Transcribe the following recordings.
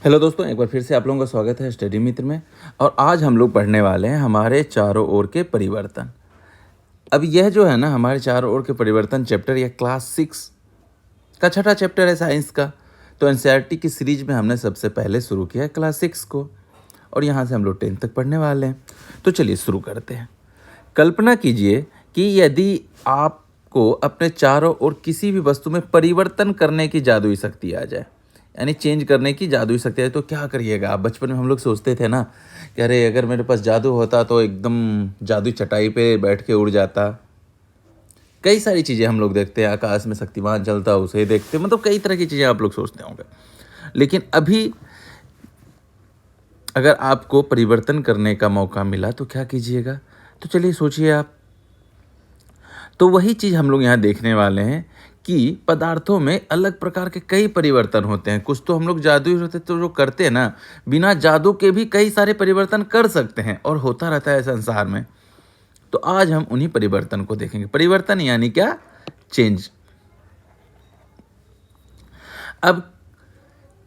Hello दोस्तों, एक बार फिर से आप लोगों का स्वागत है स्टडी मित्र में। और आज हम लोग पढ़ने वाले हैं हमारे चारों ओर के परिवर्तन। अब यह जो है ना हमारे चारों ओर के परिवर्तन चैप्टर, यह क्लास 6 का छठा चैप्टर है साइंस का। तो एनसीईआरटी की सीरीज में हमने सबसे पहले शुरू किया है क्लास 6 को, और यहाँ से हम लोग 10 तक पढ़ने वाले हैं। तो चलिए शुरू करते हैं। कल्पना कीजिए कि यदि आपको अपने चारों ओर किसी भी वस्तु में परिवर्तन करने की जादुई शक्ति आ जाए, यानी चेंज करने की जादुई शक्ति है, तो क्या करिएगा आप? बचपन में हम लोग सोचते थे ना कि अरे अगर मेरे पास जादू होता तो एकदम जादुई चटाई पे बैठ के उड़ जाता। कई सारी चीज़ें हम लोग देखते हैं, आकाश में शक्तिमान चलता उसे देखते, मतलब कई तरह की चीज़ें आप लोग सोचते होंगे। लेकिन अभी अगर आपको परिवर्तन करने का मौका मिला तो क्या कीजिएगा? तो चलिए सोचिए आप। तो वही चीज़ हम लोग यहाँ देखने वाले हैं कि पदार्थों में अलग प्रकार के कई परिवर्तन होते हैं। कुछ तो हम लोग जादुई होते तो जो करते हैं ना, बिना जादू के भी कई सारे परिवर्तन कर सकते हैं और होता रहता है संसार में। तो आज हम उन्हीं परिवर्तन को देखेंगे। परिवर्तन यानी क्या? चेंज। अब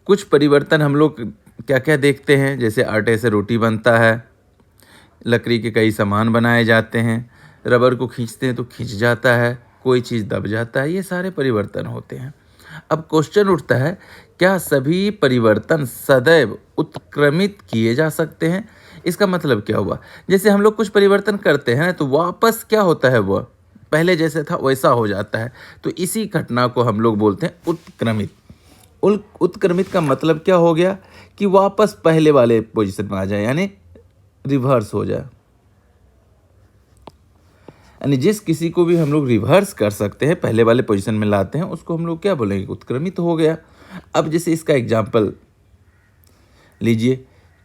कुछ परिवर्तन हम लोग क्या क्या देखते हैं, जैसे आटे से रोटी बनता है, लकड़ी के कई सामान बनाए जाते हैं, रबर को खींचते हैं तो खींच जाता है, कोई चीज़ दब जाता है, ये सारे परिवर्तन होते हैं। अब क्वेश्चन उठता है, क्या सभी परिवर्तन सदैव उत्क्रमित किए जा सकते हैं? इसका मतलब क्या हुआ? जैसे हम लोग कुछ परिवर्तन करते हैं तो वापस क्या होता है, वह पहले जैसे था वैसा हो जाता है। तो इसी घटना को हम लोग बोलते हैं उत्क्रमित। उत्क्रमित का मतलब क्या हो गया कि वापस पहले वाले पोजीशन में आ जाए, यानी रिवर्स हो जाए। यानी जिस किसी को भी हम लोग रिवर्स कर सकते हैं, पहले वाले पोजीशन में लाते हैं, उसको हम लोग क्या बोलेंगे? उत्क्रमित हो गया। अब जैसे इसका एग्जाम्पल लीजिए।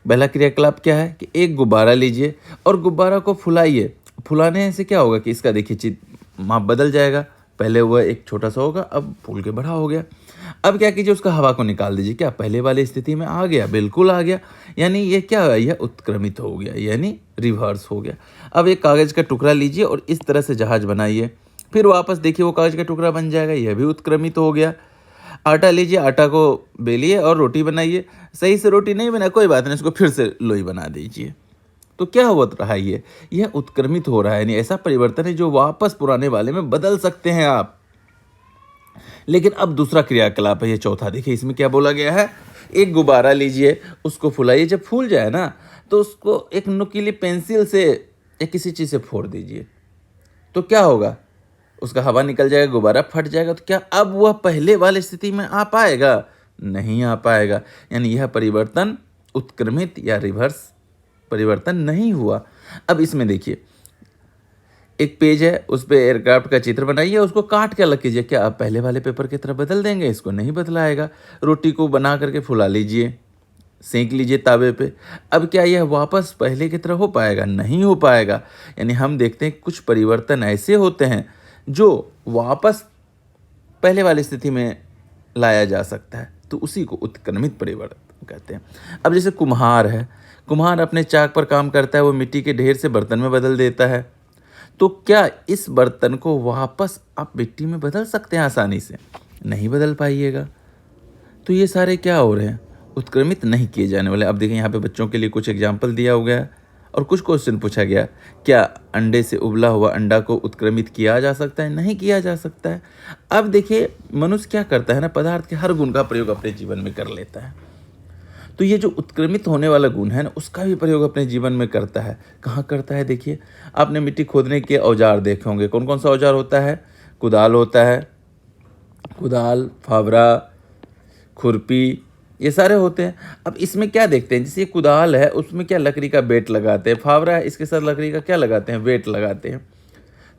पहला क्रियाकलाप क्या है कि एक गुब्बारा लीजिए और गुब्बारा को फुलाइए। फुलाने से क्या होगा कि इसका देखिए माप बदल जाएगा। पहले वह एक छोटा सा होगा, अब फूल के बड़ा हो गया। अब क्या कीजिए, उसका हवा को निकाल दीजिए। क्या पहले वाली स्थिति में आ गया? बिल्कुल आ गया। यानी ये क्या है? यह उत्क्रमित हो गया, यानी रिवर्स हो गया। अब एक कागज़ का टुकड़ा लीजिए और इस तरह से जहाज बनाइए, फिर वापस देखिए वो कागज़ का टुकड़ा बन जाएगा, यह भी उत्क्रमित हो गया। आटा लीजिए, आटा को बेलिए और रोटी बनाइए। सही से रोटी नहीं बना, कोई बात नहीं, इसको फिर से लोई बना दीजिए। तो क्या हो रहा है? यह उत्क्रमित हो रहा है, यानी ऐसा परिवर्तन है जो वापस पुराने वाले में बदल सकते हैं आप। लेकिन अब दूसरा क्रियाकलाप है, ये चौथा। देखिए इसमें क्या बोला गया है, एक गुब्बारा लीजिए, उसको फुलाइए, जब फूल जाए ना तो उसको एक नुकीली पेंसिल से या किसी चीज़ से फोड़ दीजिए। तो क्या होगा? उसका हवा निकल जाएगा, गुब्बारा फट जाएगा। तो क्या अब वह पहले वाली स्थिति में आ पाएगा? नहीं आ पाएगा। यानी यह परिवर्तन उत्क्रमित या रिवर्स परिवर्तन नहीं हुआ। अब इसमें देखिए, एक पेज है, उस पर एयरक्राफ्ट का चित्र बनाइए, उसको काट के अलग कीजिए। क्या आप पहले वाले पेपर की तरह बदल देंगे? इसको नहीं बदलाएगा। रोटी को बना करके फुला लीजिए, सेंक लीजिए तावे पे। अब क्या यह वापस पहले की तरह हो पाएगा? नहीं हो पाएगा। यानी हम देखते हैं कुछ परिवर्तन ऐसे होते हैं जो वापस पहले वाली स्थिति में लाया जा सकता है, तो उसी को उत्क्रमित परिवर्तन कहते हैं। अब जैसे कुम्हार है, कुम्हार अपने चाक पर काम करता है, वो मिट्टी के ढेर से बर्तन में बदल देता है। तो क्या इस बर्तन को वापस आप मिट्टी में बदल सकते हैं आसानी से? नहीं बदल पाइएगा। तो ये सारे क्या हो रहे हैं? उत्क्रमित नहीं किए जाने वाले। अब देखिए यहाँ पे बच्चों के लिए कुछ एग्जाम्पल दिया हो गया और कुछ क्वेश्चन पूछा गया। क्या अंडे से उबला हुआ अंडा को उत्क्रमित किया जा सकता है? नहीं किया जा सकता है। अब देखिए मनुष्य क्या करता है ना, पदार्थ के हर गुण का प्रयोग अपने जीवन में कर लेता है। तो ये जो उत्क्रमित होने वाला गुण है ना, उसका भी प्रयोग अपने जीवन में करता है। कहाँ करता है? देखिए, आपने मिट्टी खोदने के औजार देखे होंगे। कौन कौन सा औजार होता है? कुदाल होता है, कुदाल, फावड़ा, खुरपी, ये सारे होते हैं। अब इसमें क्या देखते हैं, जैसे ये कुदाल है, उसमें क्या लकड़ी का बेट लगाते हैं। फावड़ा है, इसके साथ लकड़ी का क्या लगाते हैं? वेट लगाते हैं।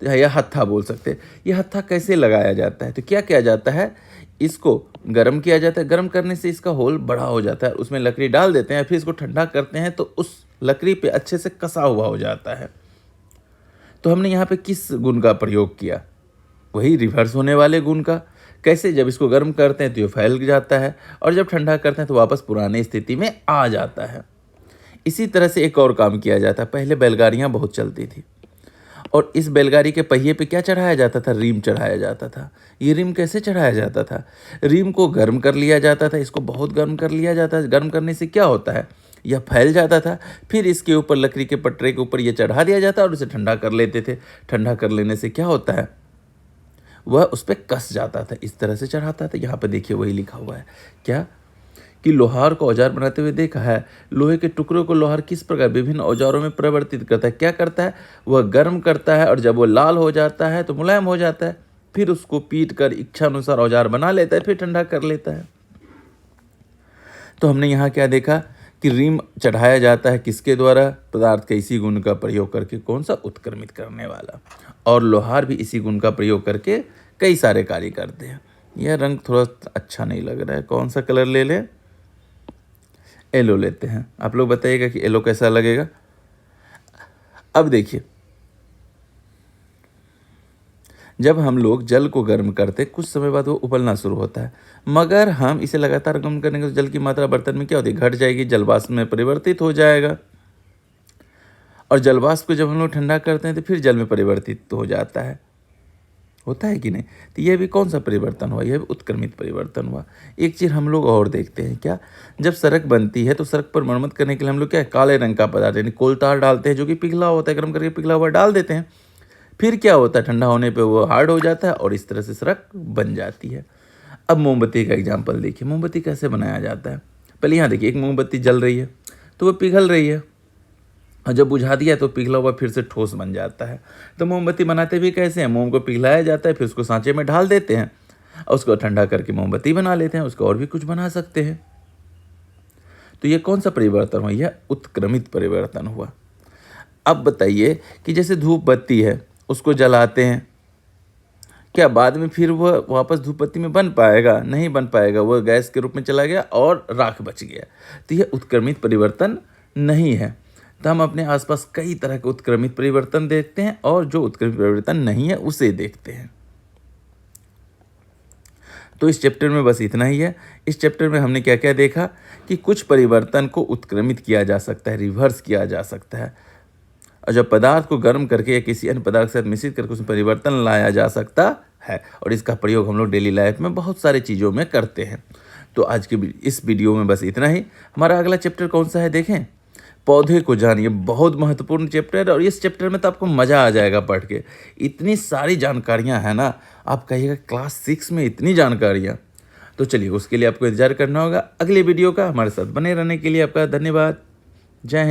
तो यह हत्था बोल सकते हैं। ये हत्था कैसे लगाया जाता है? तो क्या किया जाता है, इसको गर्म किया जाता है। गर्म करने से इसका होल बड़ा हो जाता है, उसमें लकड़ी डाल देते हैं, फिर इसको ठंडा करते हैं तो उस लकड़ी पे अच्छे से कसा हुआ हो जाता है। तो हमने यहाँ पे किस गुण का प्रयोग किया? वही रिवर्स होने वाले गुण का। कैसे? जब इसको गर्म करते हैं तो ये फैल जाता है, और जब ठंडा करते हैं तो वापस पुरानी स्थिति में आ जाता है। इसी तरह से एक और काम किया जाता है। पहले बैलगाड़ियाँ बहुत चलती थी, और इस बैलगाड़ी के पहिए पे क्या चढ़ाया जाता था? रिम चढ़ाया जाता था। ये रिम कैसे चढ़ाया जाता था? रिम को गर्म कर लिया जाता था, इसको बहुत गर्म कर लिया जाता है। गर्म करने से क्या होता है? यह फैल जाता था, फिर इसके ऊपर लकड़ी के पटरे के ऊपर ये चढ़ा दिया जाता और उसे ठंडा कर लेते थे। ठंडा कर लेने से क्या होता है? वह उस पर कस जाता था, इस तरह से चढ़ाता था। यहाँ पर देखिए वही लिखा हुआ है क्या कि लोहार को औजार बनाते हुए देखा है। लोहे के टुकड़ों को लोहार किस प्रकार विभिन्न औजारों में परिवर्तित करता है? क्या करता है? वह गर्म करता है और जब वो लाल हो जाता है तो मुलायम हो जाता है, फिर उसको पीट कर इच्छा अनुसार औजार बना लेता है, फिर ठंडा कर लेता है। तो हमने यहाँ क्या देखा कि रिम चढ़ाया जाता है किसके द्वारा? पदार्थ के इसी गुण का प्रयोग करके। कौन सा? उत्क्रमित करने वाला। और लोहार भी इसी गुण का प्रयोग करके कई सारे कार्य करते हैं। यह रंग थोड़ा अच्छा नहीं लग रहा है, कौन सा कलर ले लें? येलो लेते हैं। आप लोग बताइएगा कि येलो कैसा लगेगा। अब देखिए, जब हम लोग जल को गर्म करते कुछ समय बाद वो उबलना शुरू होता है, मगर हम इसे लगातार गर्म करने से जल की मात्रा बर्तन में क्या होती है? घट जाएगी, जलवाष्प में परिवर्तित हो जाएगा। और जलवाष्प को जब हम लोग ठंडा करते हैं तो फिर जल में परिवर्तित हो जाता है, होता है कि नहीं? तो यह भी कौन सा परिवर्तन हुआ? यह भी उत्क्रमित परिवर्तन हुआ। एक चीज़ हम लोग और देखते हैं क्या, जब सड़क बनती है तो सड़क पर मरम्मत करने के लिए हम लोग क्या काले रंग का पदार्थ यानी कोलतार डालते हैं, जो कि पिघला होता है, गर्म करके पिघला हुआ डाल देते हैं। फिर क्या होता है? ठंडा होने पे वो हार्ड हो जाता है और इस तरह से सड़क बन जाती है। अब मोमबत्ती का एग्जाम्पल देखिए, मोमबत्ती कैसे बनाया जाता है। पहले यहाँ देखिए, एक मोमबत्ती जल रही है तो वो पिघल रही है, और जब बुझा दिया तो पिघला हुआ फिर से ठोस बन जाता है। तो मोमबत्ती बनाते भी कैसे हैं? मोम को पिघलाया जाता है, फिर उसको सांचे में ढाल देते हैं और उसको ठंडा करके मोमबत्ती बना लेते हैं। उसको और भी कुछ बना सकते हैं। तो ये कौन सा परिवर्तन हुआ? यह उत्क्रमित परिवर्तन हुआ। अब बताइए कि जैसे धूप बत्ती है, उसको जलाते हैं, क्या बाद में फिर वह वापस धूप बत्ती में बन पाएगा? नहीं बन पाएगा, वह गैस के रूप में चला गया और राख बच गया। तो यह उत्क्रमित परिवर्तन नहीं है। तो हम अपने आसपास कई तरह के उत्क्रमित परिवर्तन देखते हैं और जो उत्क्रमित परिवर्तन नहीं है उसे देखते हैं। तो इस चैप्टर में बस इतना ही है। इस चैप्टर में हमने क्या क्या देखा कि कुछ परिवर्तन को उत्क्रमित किया जा सकता है, रिवर्स किया जा सकता है, और जब पदार्थ को गर्म करके या किसी अन्य पदार्थ के साथ मिश्रित करके उसमें परिवर्तन लाया जा सकता है, और इसका प्रयोग हम लोग डेली लाइफ में बहुत सारी चीज़ों में करते हैं। तो आज की इस वीडियो में बस इतना ही। हमारा अगला चैप्टर कौन सा है देखें, पौधे को जानिए। बहुत महत्वपूर्ण चैप्टर है और इस चैप्टर में तो आपको मज़ा आ जाएगा पढ़ के। इतनी सारी जानकारियाँ हैं ना, आप कहिएगा क्लास 6 में इतनी जानकारियाँ। तो चलिए, उसके लिए आपको इंतजार करना होगा अगले वीडियो का। हमारे साथ बने रहने के लिए आपका धन्यवाद। जय हिंद।